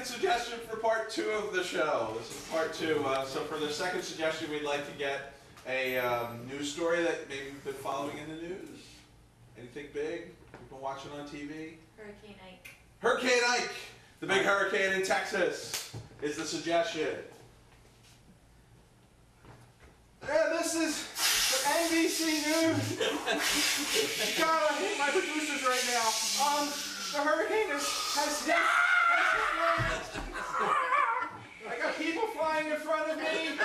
second suggestion for part 2 of the show. This is part 2. So for the second suggestion, we'd like to get a news story that maybe we've been following in the news. Anything big we've been watching on TV? Hurricane Ike. Hurricane Ike! The big hurricane in Texas is the suggestion. Yeah, this is for NBC News. God, I hate my producers right now. The hurricane has hit land. I got people flying in front of me.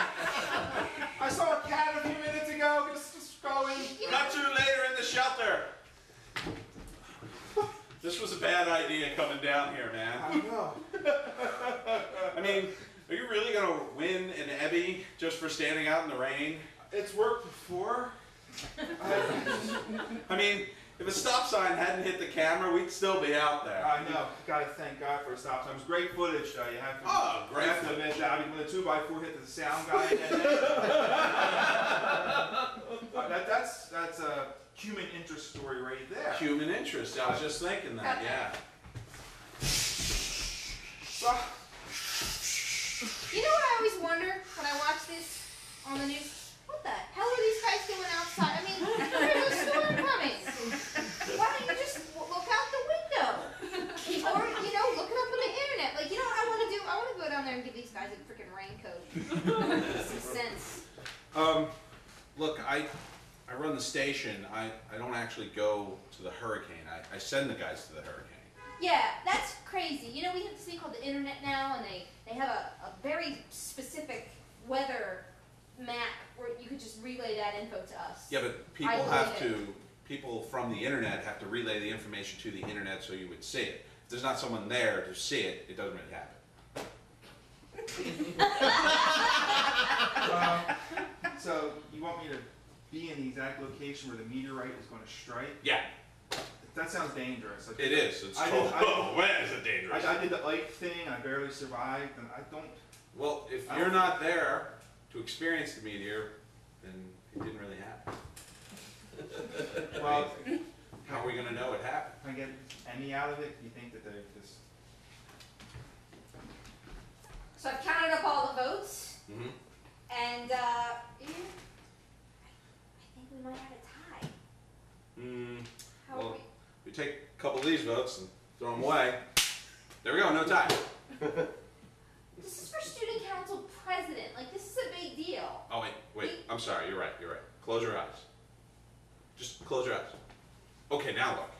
I saw a cat a few minutes ago just going. Not too later in the shelter. This was a bad idea coming down here, man. I know. I mean, are you really going to win an Ebby just for standing out in the rain? It's worked before. I mean, if a stop sign hadn't hit the camera, we'd still be out there. I know. Gotta thank God for a stop sign. It was great footage. You have to. Oh, great! You have to admit that. I mean, when the 2x4 hit the sound guy, that's a human interest story right there. Human interest. I was just thinking that. Yeah. So, you know what I always wonder when I watch this on the news? What the hell are these guys doing outside? I mean, there's a storm coming. Why don't you just look out the window? Or, you know, look it up on the internet. Like, you know what I want to do? I want to go down there and give these guys a freaking raincoat. Some sense. Look, I run the station. I don't actually go to the hurricane. I send the guys to the hurricane. Yeah, that's crazy. You know, we have this thing called the internet now, and they have a very specific weather map where you could just relay that info to us. Yeah, but people from the internet have to relay the information to the internet so you would see it. If there's not someone there to see it, it doesn't really happen. so you want me to be in the exact location where the meteorite is going to strike? Yeah. That sounds dangerous. It is. It's when is it dangerous? I did the Ike thing. I barely survived, and I don't. Well, if you're not there to experience the meteor, then it didn't really happen. Well, how are we going to know it happened? Can I get any out of it? Do you think that they just? So I've counted up all the votes, and I think we might have a tie. How Well, are we take a couple of these votes and throw them away. There we go, no tie. This is for student council president. Like, this is a big deal. Oh, wait. I'm sorry. You're right. Close your eyes. Just close your eyes. Okay, now look.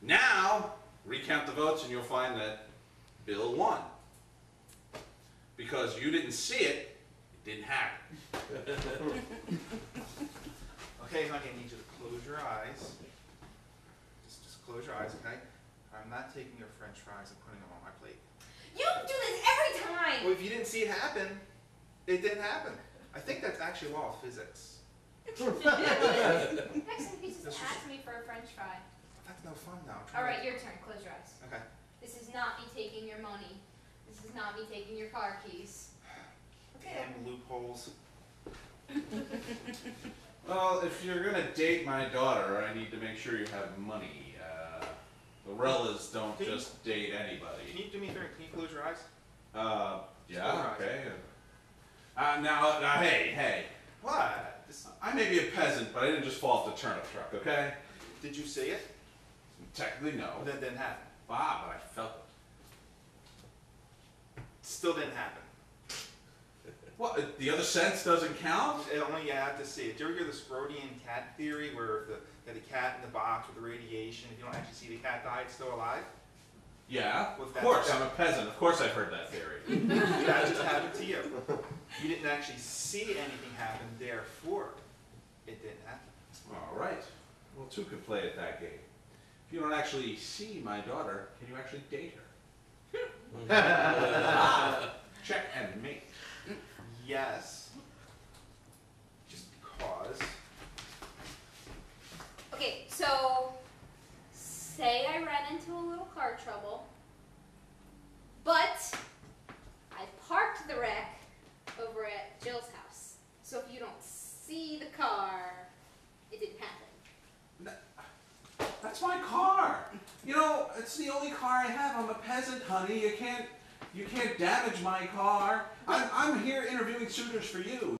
Now, recount the votes and you'll find that Bill won. Because you didn't see it, it didn't happen. Okay, honey, I need you to close your eyes. Just close your eyes, okay? I'm not taking your French fries and putting them on my plate. You do this every time! Well, if you didn't see it happen, it didn't happen. I think that's actually law of physics. Next time he just ask me for a French fry. That's no fun now. Alright, your turn. Close your eyes. Okay. This is not me taking your money. This is not me taking your car keys. Okay. Damn loopholes. Well, if you're going to date my daughter, I need to make sure you have money. Lorellas don't just date anybody. Can you do me a favor? Can you close your eyes? Yeah, okay. Now, hey. What? I may be a peasant, but I didn't just fall off the turnip truck, okay? Did you see it? Technically, no. That didn't happen. But I felt it. Still didn't happen. What, the other sense doesn't count? Only you have to see it. Do you ever hear the Schrodian cat theory where the cat in the box with the radiation, if you don't actually see the cat die, it's still alive? Yeah, Well, of course. I'm a peasant. Of course I've heard that theory. That just happened to you. You didn't actually see anything happen, therefore it didn't happen. All right. Well, two could play at that game. If you don't actually see my daughter, can you actually date her? Check and mate. Yes. Just because. Okay, so say I ran into a little car trouble, but I parked the wreck over at Jill's house. So if you don't see the car, it didn't happen. That's my car. You know, it's the only car I have. I'm a peasant, honey. You can't You can't damage my car. I'm here interviewing suitors for you.